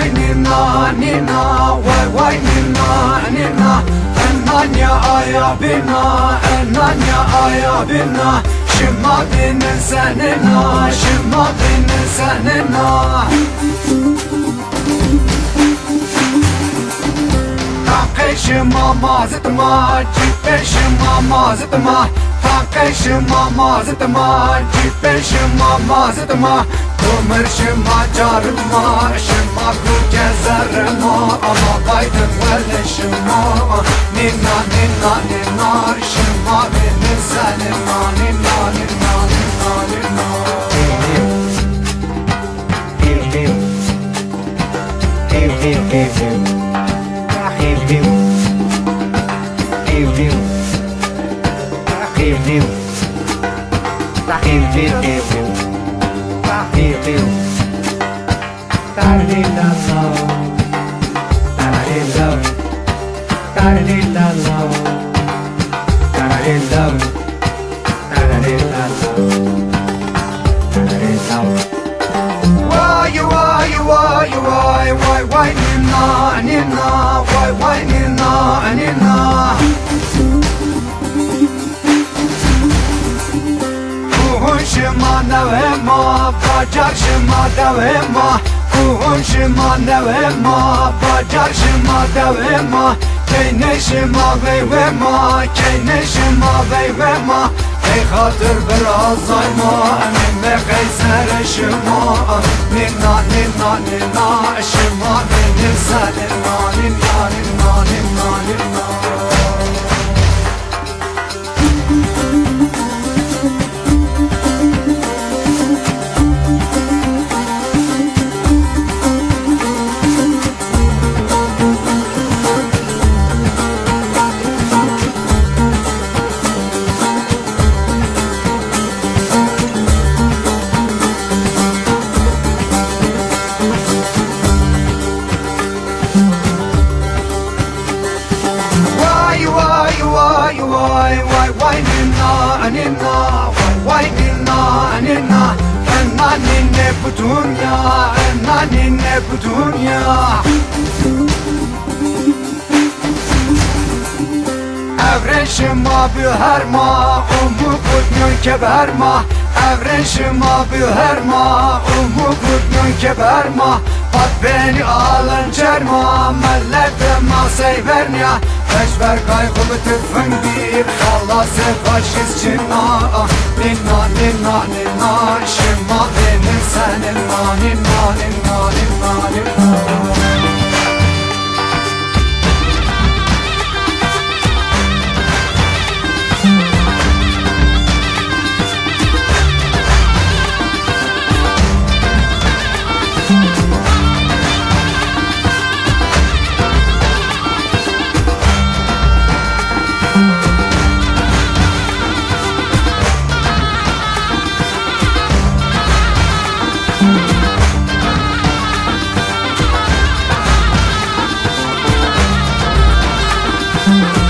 why nina nina, why nina nina. Enanya aya bina, enanya aya bina. Şıma binin senina, şıma binin senina. Şıma mazıtma, cipe şıma mazıtma. Tankay şıma mazıtma, cipe şıma mazıtma. Kumır şıma carıma, şıma ku gezerma. Ama baydın velle şıma, nina nina nina. Şıma binin senina, nina nina nina nina. Why nina nina, why nina nina. Kuhun şıma nevema, bacak şıma devema. Kuhun şıma nevema, bacak şıma devema. Keyne şıma veyvema, keyne şıma veyvema. Ey hatır biraz ayma, emime kayser şıma. Nina nina nina, şıma benim senina. Nina nina nina nina. Why nina nina, why nina nina. Enna ninne putunya, enna ninne putunya. Evren şıma büherma, umu kutnun keberma. Evren şıma büherma, umu kutnun keberma. Bak beni alıncerma, mellerde maseyvernya. Eşver kaygılı tüfün bir Allah sefaşiz çina. Nina nina nina, şıma benim senin. Nina nina nina nina. Mm-hmm.